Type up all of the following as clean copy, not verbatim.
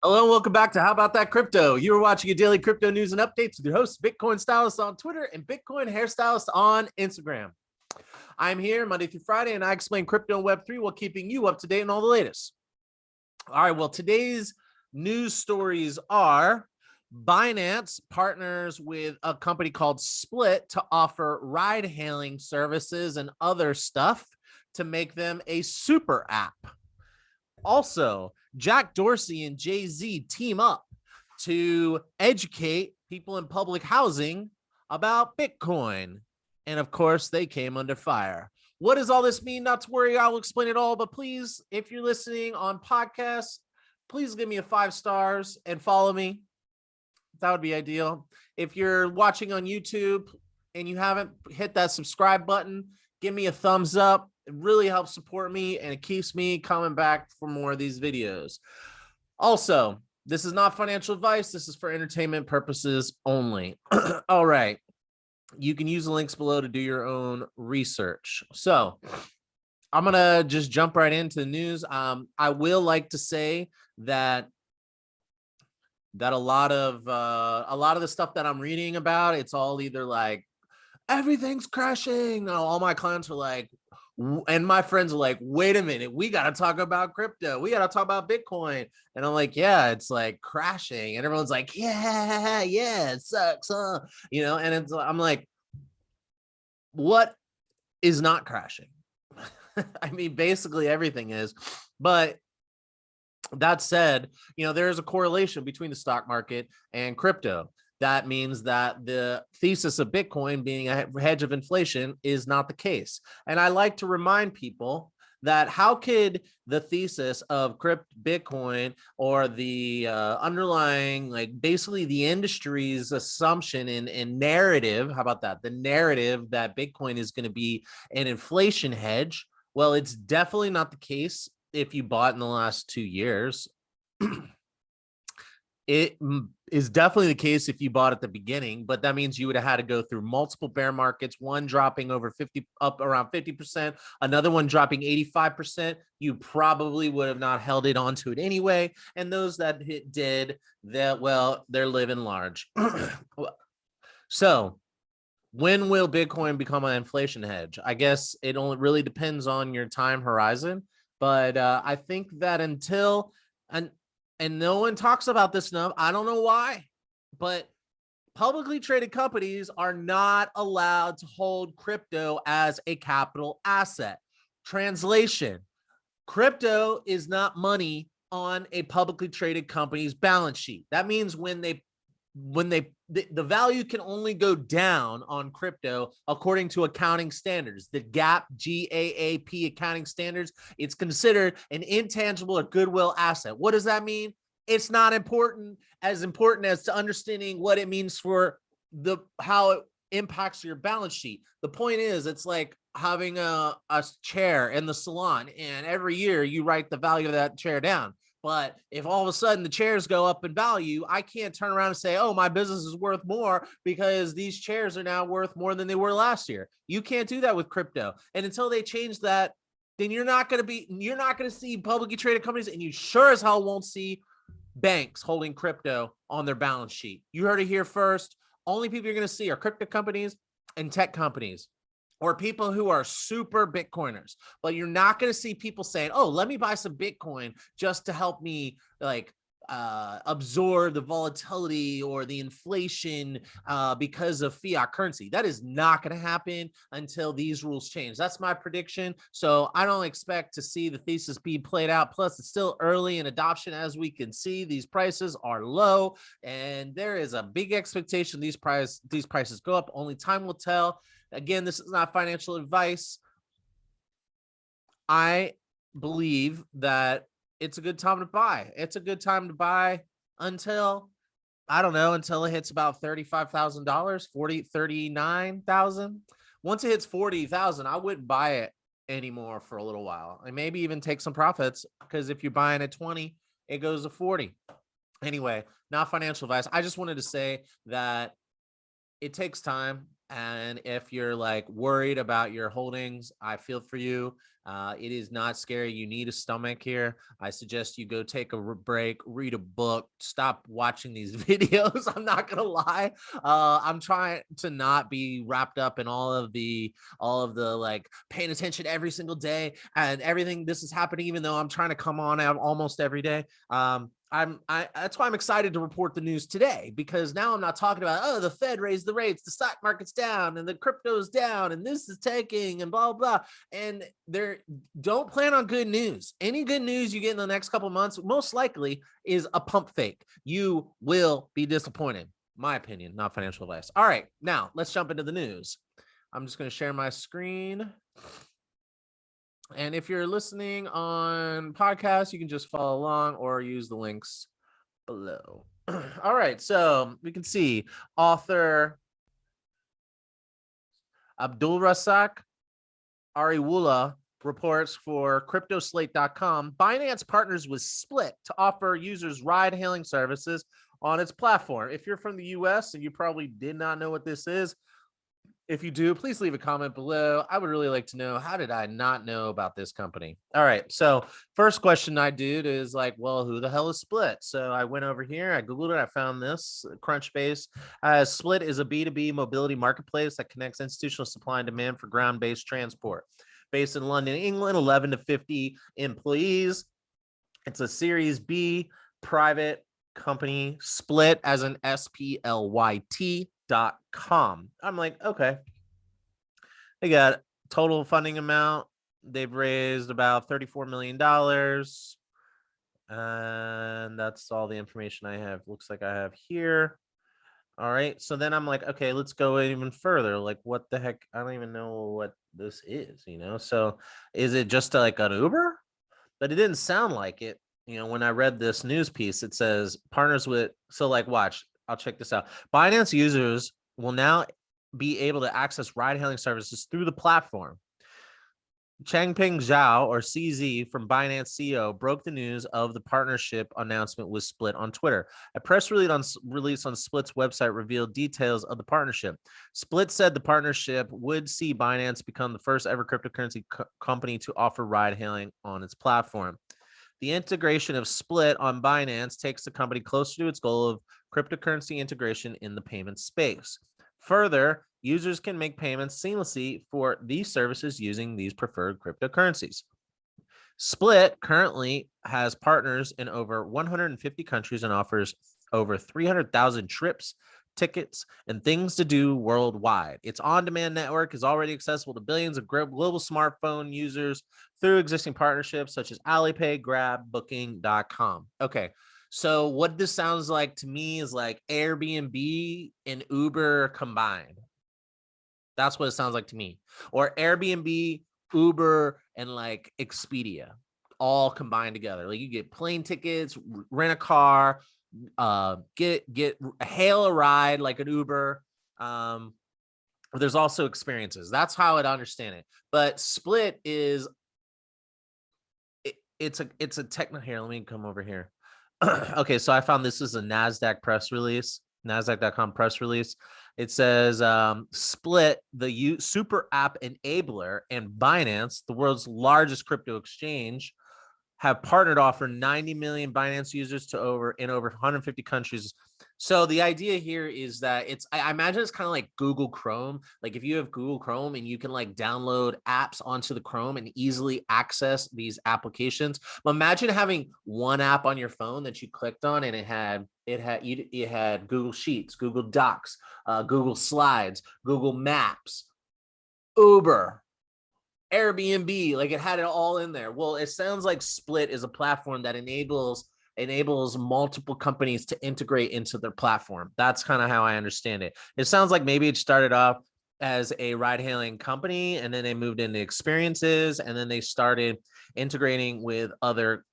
Hello and welcome back to How About That Crypto. You are watching your daily crypto news and updates with your host, Bitcoin Stylist on Twitter and Bitcoin Hairstylist on Instagram. I'm here Monday through Friday and I explain crypto and Web3 while keeping you up to date on all the latest. All right, well, today's news stories are Binance partners with a company called Split to offer ride-hailing services and other stuff to make them a super app. Also, Jack Dorsey and Jay-Z team up to educate people in public housing about Bitcoin. And of course, they came under fire. What does all this mean? Not to worry, I will explain it all. But please, if you're listening on podcasts, please give me a 5 stars and follow me. That would be ideal. If you're watching on YouTube and you haven't hit that subscribe button, give me a thumbs up. It really helps support me and it keeps me coming back for more of these videos. Also, this is not financial advice. This is for entertainment purposes only. All right. You can use the links below to do your own research. So I'm going to just jump right into the news. I will like to say that a lot of the stuff that I'm reading about, it's all either like everything's crashing. No, all my clients are like, and my friends are like, wait a minute, we got to talk about crypto. We got to talk about Bitcoin. And I'm like, yeah, it's like crashing. And everyone's like, yeah, it sucks. You know, and I'm like, what is not crashing? I mean, basically everything is. But that said, you know, there's a correlation between the stock market and crypto. That means that the thesis of Bitcoin being a hedge of inflation is not the case. And I like to remind people that how could the thesis of Bitcoin or the underlying, like basically the industry's assumption and narrative, how about that? The narrative that Bitcoin is going to be an inflation hedge. Well, it's definitely not the case if you bought in the last 2 years. It is definitely the case if you bought at the beginning, but that means you would have had to go through multiple bear markets, one dropping over 50, up around 50%, another one dropping 85%. You probably would have not held it onto it anyway. And those that did that, well, they're living large. So when will Bitcoin become an inflation hedge? I guess it only really depends on your time horizon. But I think that until, and no one talks about this enough, I don't know why, but publicly traded companies are not allowed to hold crypto as a capital asset. Translation, crypto is not money on a publicly traded company's balance sheet. That means when the value can only go down on crypto according to accounting standards, the GAAP accounting standards. It's considered an intangible or goodwill asset. What does that mean? It's not important as to understanding what it means for how it impacts your balance sheet. The point is, it's like having a chair in the salon, and every year you write the value of that chair down. But if all of a sudden the chairs go up in value, I can't turn around and say, oh, my business is worth more because these chairs are now worth more than they were last year. You can't do that with crypto. And until they change that, then you're not going to see publicly traded companies, and you sure as hell won't see banks holding crypto on their balance sheet. You heard it here first. Only people you're going to see are crypto companies and tech companies, or people who are super Bitcoiners. But you're not going to see people saying, oh, let me buy some Bitcoin just to help me like absorb the volatility or the inflation because of fiat currency. That is not going to happen until these rules change. That's my prediction. So I don't expect to see the thesis be played out. Plus, it's still early in adoption. As we can see, these prices are low, and there is a big expectation these prices go up. Only time will tell. Again, this is not financial advice. I believe that it's a good time to buy. It's a good time to buy until, I don't know, until it hits about $35,000, 39,000. Once it hits 40,000, I wouldn't buy it anymore for a little while, and maybe even take some profits, because if you're buying at 20, it goes to 40. Anyway, not financial advice. I just wanted to say that it takes time. And if you're like worried about your holdings, I feel for you. It is not scary. You need a stomach here. I suggest you go take a break, read a book, stop watching these videos. I'm not gonna lie. I'm trying to not be wrapped up in all of the like paying attention every single day and everything. This is happening, even though I'm trying to come on out almost every day. That's why I'm excited to report the news today, because now I'm not talking about, oh, the Fed raised the rates, the stock market's down and the crypto's down and this is tanking and blah, blah. And don't plan on good news. Any good news you get in the next couple months, most likely is a pump fake. You will be disappointed. My opinion, not financial advice. All right, now let's jump into the news. I'm just going to share my screen. And if you're listening on podcast, you can just follow along or use the links below. All right, so we can see author Abdul Rasak Ariwula reports for cryptoslate.com. Binance partners with Split to offer users ride-hailing services on its platform. If you're from the US and you probably did not know what this is, if you do, please leave a comment below. I would really like to know, how did I not know about this company? All right, so first question I did is like, well, who the hell is Split? So I went over here, I Googled it, I found this, Crunchbase. Split is a B2B mobility marketplace that connects institutional supply and demand for ground-based transport. Based in London, England, 11 to 50 employees. It's a Series B private company, Split as an SPLYT.com. I'm like, okay. They got total funding amount. They've raised about $34 million. And that's all the information I have. Looks like I have here. All right. So then I'm like, okay, let's go even further. Like, what the heck? I don't even know what this is, you know? So is it just like an Uber? But it didn't sound like it. You know, when I read this news piece, it says partners with, so like, watch, I'll check this out. Binance users will now be able to access ride-hailing services through the platform. Changpeng Zhao, or CZ, from Binance CEO, broke the news of the partnership announcement with Split on Twitter. A press release on Split's website revealed details of the partnership. Split said the partnership would see Binance become the first ever cryptocurrency company to offer ride-hailing on its platform. The integration of Split on Binance takes the company closer to its goal of cryptocurrency integration in the payment space. Further, users can make payments seamlessly for these services using these preferred cryptocurrencies. Split currently has partners in over 150 countries and offers over 300,000 trips, tickets, and things to do worldwide. Its on-demand network is already accessible to billions of global smartphone users through existing partnerships such as Alipay, Grab, Booking.com. Okay, so what this sounds like to me is like Airbnb and Uber combined. That's what it sounds like to me. Or Airbnb, Uber, and like Expedia all combined together. Like you get plane tickets, rent a car, hail a ride like an Uber. There's also experiences. That's how I'd understand it. But Split is it's a techno. Here, let me come over here. Okay, so I found this is a NASDAQ press release, NASDAQ.com press release. It says Split, the super app enabler, and Binance, the world's largest crypto exchange, have partnered to offer 90 million Binance users to over 150 countries. So the idea here is that I imagine it's kind of like Google Chrome. Like if you have Google Chrome and you can like download apps onto the Chrome and easily access these applications. But imagine having one app on your phone that you clicked on and it had Google Sheets, Google Docs, Google Slides, Google Maps, Uber, Airbnb, like it had it all in there. Well, it sounds like Split is a platform that enables multiple companies to integrate into their platform. That's kind of how I understand it. It sounds like maybe it started off as a ride-hailing company, and then they moved into experiences, and then they started integrating with other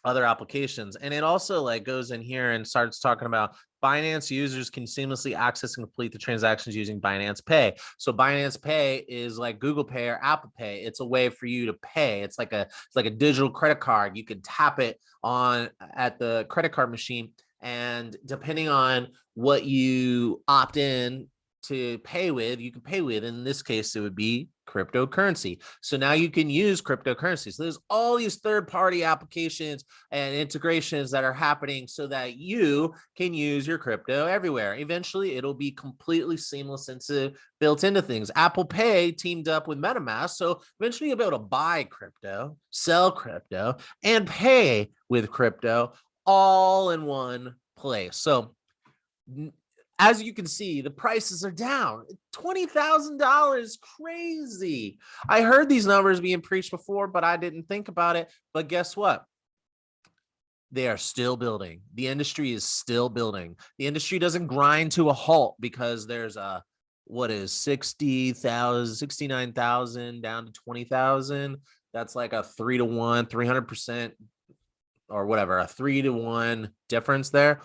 applications. And it also like goes in here and starts talking about Binance users can seamlessly access and complete the transactions using Binance Pay. So Binance Pay is like Google Pay or Apple Pay. It's a way for you to pay. It's like a digital credit card. You can tap it on at the credit card machine, and depending on what you opt in to pay with, you can pay with, in this case, it would be cryptocurrency. So now you can use cryptocurrency. So there's all these third-party applications and integrations that are happening so that you can use your crypto everywhere. Eventually, it'll be completely seamless into built into things. Apple Pay teamed up with MetaMask. So eventually you'll be able to buy crypto, sell crypto, and pay with crypto all in one place. So as you can see, the prices are down. $20,000, crazy. I heard these numbers being preached before, but I didn't think about it. But guess what? They are still building. The industry is still building. The industry doesn't grind to a halt because there's a, what is 60,000, 69,000 down to 20,000. That's like a 3-to-1, 300% or whatever, a 3-to-1 difference there.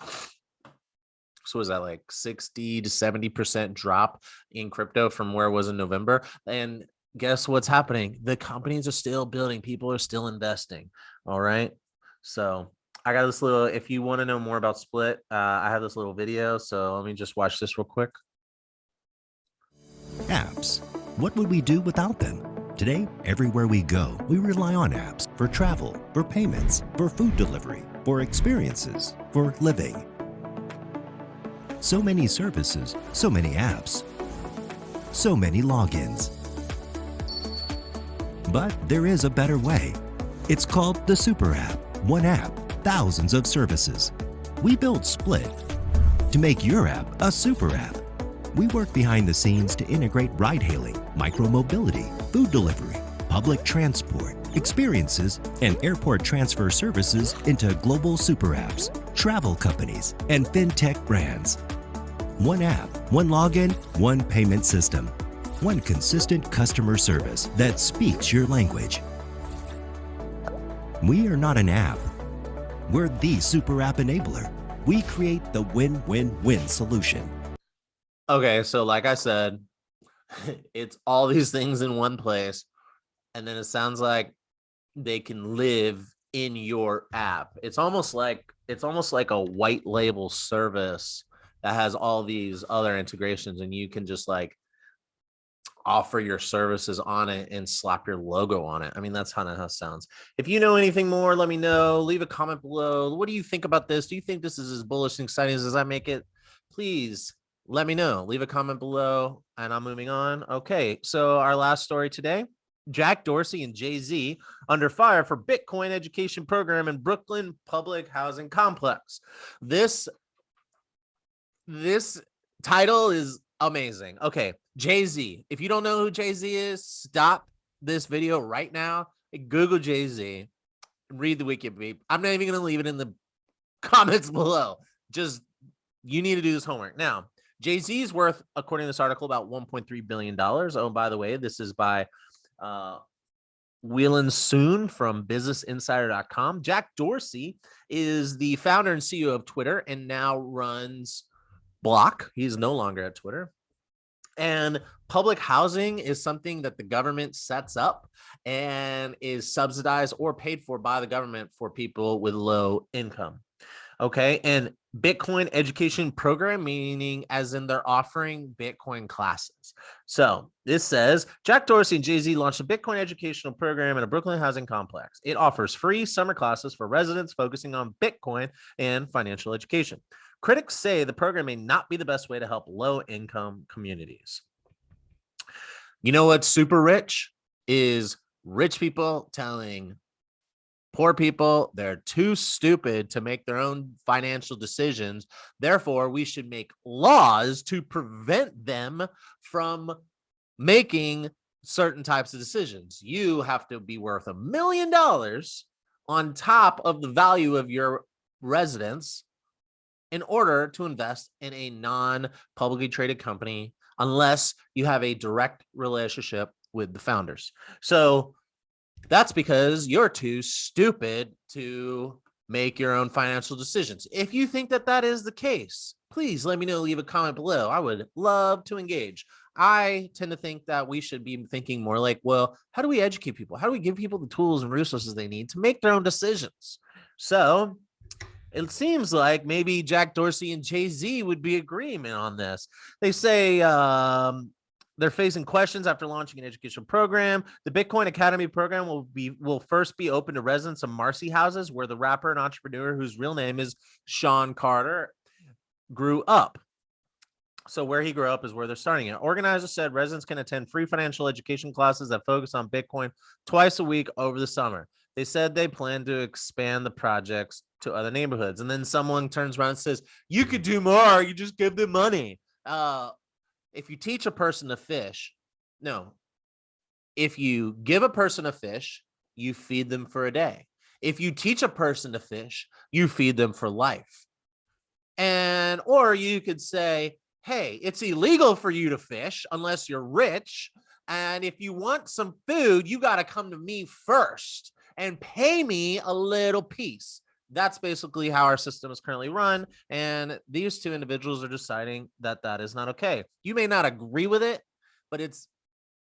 So was that like 60 to 70% drop in crypto from where it was in November? And guess what's happening? The companies are still building. People are still investing. All right. So I got this little, if you want to know more about Split, I have this little video. So let me just watch this real quick. Apps. What would we do without them? Today, everywhere we go, we rely on apps for travel, for payments, for food delivery, for experiences, for living. So many services, so many apps, so many logins. But there is a better way. It's called the Super App. One app, thousands of services. We built Split to make your app a super app. We work behind the scenes to integrate ride-hailing, micromobility, food delivery, public transport, experiences, and airport transfer services into global super apps, travel companies, and fintech brands. One app, one login, one payment system, one consistent customer service that speaks your language. We are not an app. We're the super app enabler. We create the win-win-win solution. Okay, so like I said, it's all these things in one place, and then it sounds like they can live in your app. It's almost like a white label service that has all these other integrations, and you can just like offer your services on it and slap your logo on it. I mean, that's kind of how it sounds. If you know anything more, let me know. Leave a comment below. What do you think about this? Do you think this is as bullish and exciting as I make it? Please let me know. Leave a comment below, and I'm moving on. Okay, so our last story today. Jack Dorsey and Jay-Z under fire for Bitcoin education program in Brooklyn public housing complex. This title is amazing. Okay, Jay-Z. If you don't know who Jay-Z is, stop this video right now. Google Jay-Z. Read the Wikipedia. I'm not even going to leave it in the comments below. Just, you need to do this homework. Now, Jay-Z is worth, according to this article, about $1.3 billion. Oh, by the way, this is by Whelan Soon from BusinessInsider.com. Jack Dorsey is the founder and CEO of Twitter and now runs Block. He's no longer at Twitter. And public housing is something that the government sets up and is subsidized or paid for by the government for people with low income. Okay. And Bitcoin education program, meaning as in they're offering Bitcoin classes. So this says Jack Dorsey and Jay-Z launched a Bitcoin educational program in a Brooklyn housing complex. It offers free summer classes for residents focusing on Bitcoin and financial education. Critics say the program may not be the best way to help low-income communities. You know what's super rich is rich people telling poor people they're too stupid to make their own financial decisions. Therefore, we should make laws to prevent them from making certain types of decisions. You have to be worth $1 million on top of the value of your residence in order to invest in a non-publicly traded company unless you have a direct relationship with the founders. So that's because you're too stupid to make your own financial decisions. If you think that that is the case, please let me know. Leave a comment below. I would love to engage. I tend to think that we should be thinking more like, well, how do we educate people? How do we give people the tools and resources they need to make their own decisions? So it seems like maybe Jack Dorsey and Jay-Z would be agreement on this. They say they're facing questions after launching an educational program. The Bitcoin Academy program will first be open to residents of Marcy houses, where the rapper and entrepreneur, whose real name is Sean Carter, grew up. So where he grew up is where they're starting it. Organizers said residents can attend free financial education classes that focus on Bitcoin twice a week over the summer. They said they plan to expand the projects to other neighborhoods. And then someone turns around and says, you could do more. You just give them money. If you teach a person to fish, no. If you give a person a fish, you feed them for a day. If you teach a person to fish, you feed them for life. And, or you could say, hey, it's illegal for you to fish unless you're rich. And if you want some food, you got to come to me first and pay me a little piece. That's basically how our system is currently run. And these two individuals are deciding that that is not okay. You may not agree with it, but it's,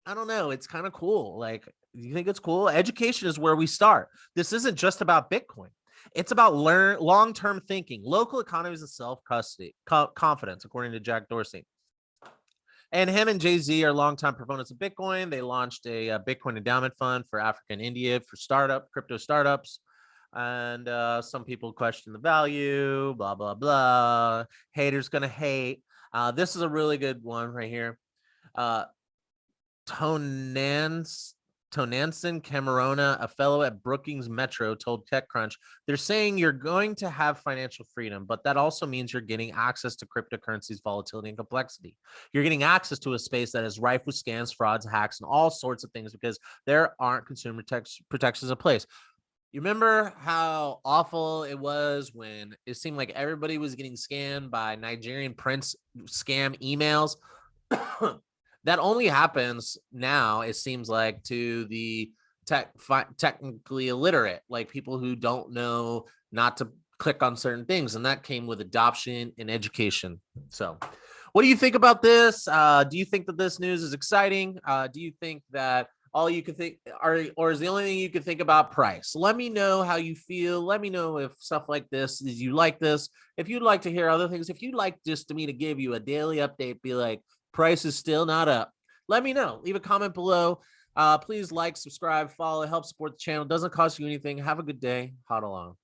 I don't know, it's kind of cool. Like, you think it's cool? Education is where we start. This isn't just about Bitcoin. It's about long-term thinking, local economies of self-custody, confidence, according to Jack Dorsey. And him and Jay-Z are longtime proponents of Bitcoin. They launched a Bitcoin endowment fund for Africa and India for crypto startups. And some people question the value, blah, blah, blah. Haters gonna hate. This is a really good one right here. Tonanson Camerona, a fellow at Brookings Metro, told TechCrunch, they're saying you're going to have financial freedom, but that also means you're getting access to cryptocurrency's volatility and complexity. You're getting access to a space that is rife with scams, frauds, hacks, and all sorts of things because there aren't consumer protections in place. You remember how awful it was when it seemed like everybody was getting scammed by Nigerian prince scam emails? That only happens now, it seems like, to the technically illiterate, like people who don't know not to click on certain things. And that came with adoption and education. So what do you think about this? Do you think that this news is exciting? Do you think that all you could think or is the only thing you could think about price? Let me know how you feel. Let me know if stuff like this, is you like this. If you'd like to hear other things, if you'd like just me to give you a daily update, be like, price is still not up, let me know. Leave a comment below. Please like, subscribe, follow, help support the channel. Doesn't cost you anything. Have a good day. Hot along.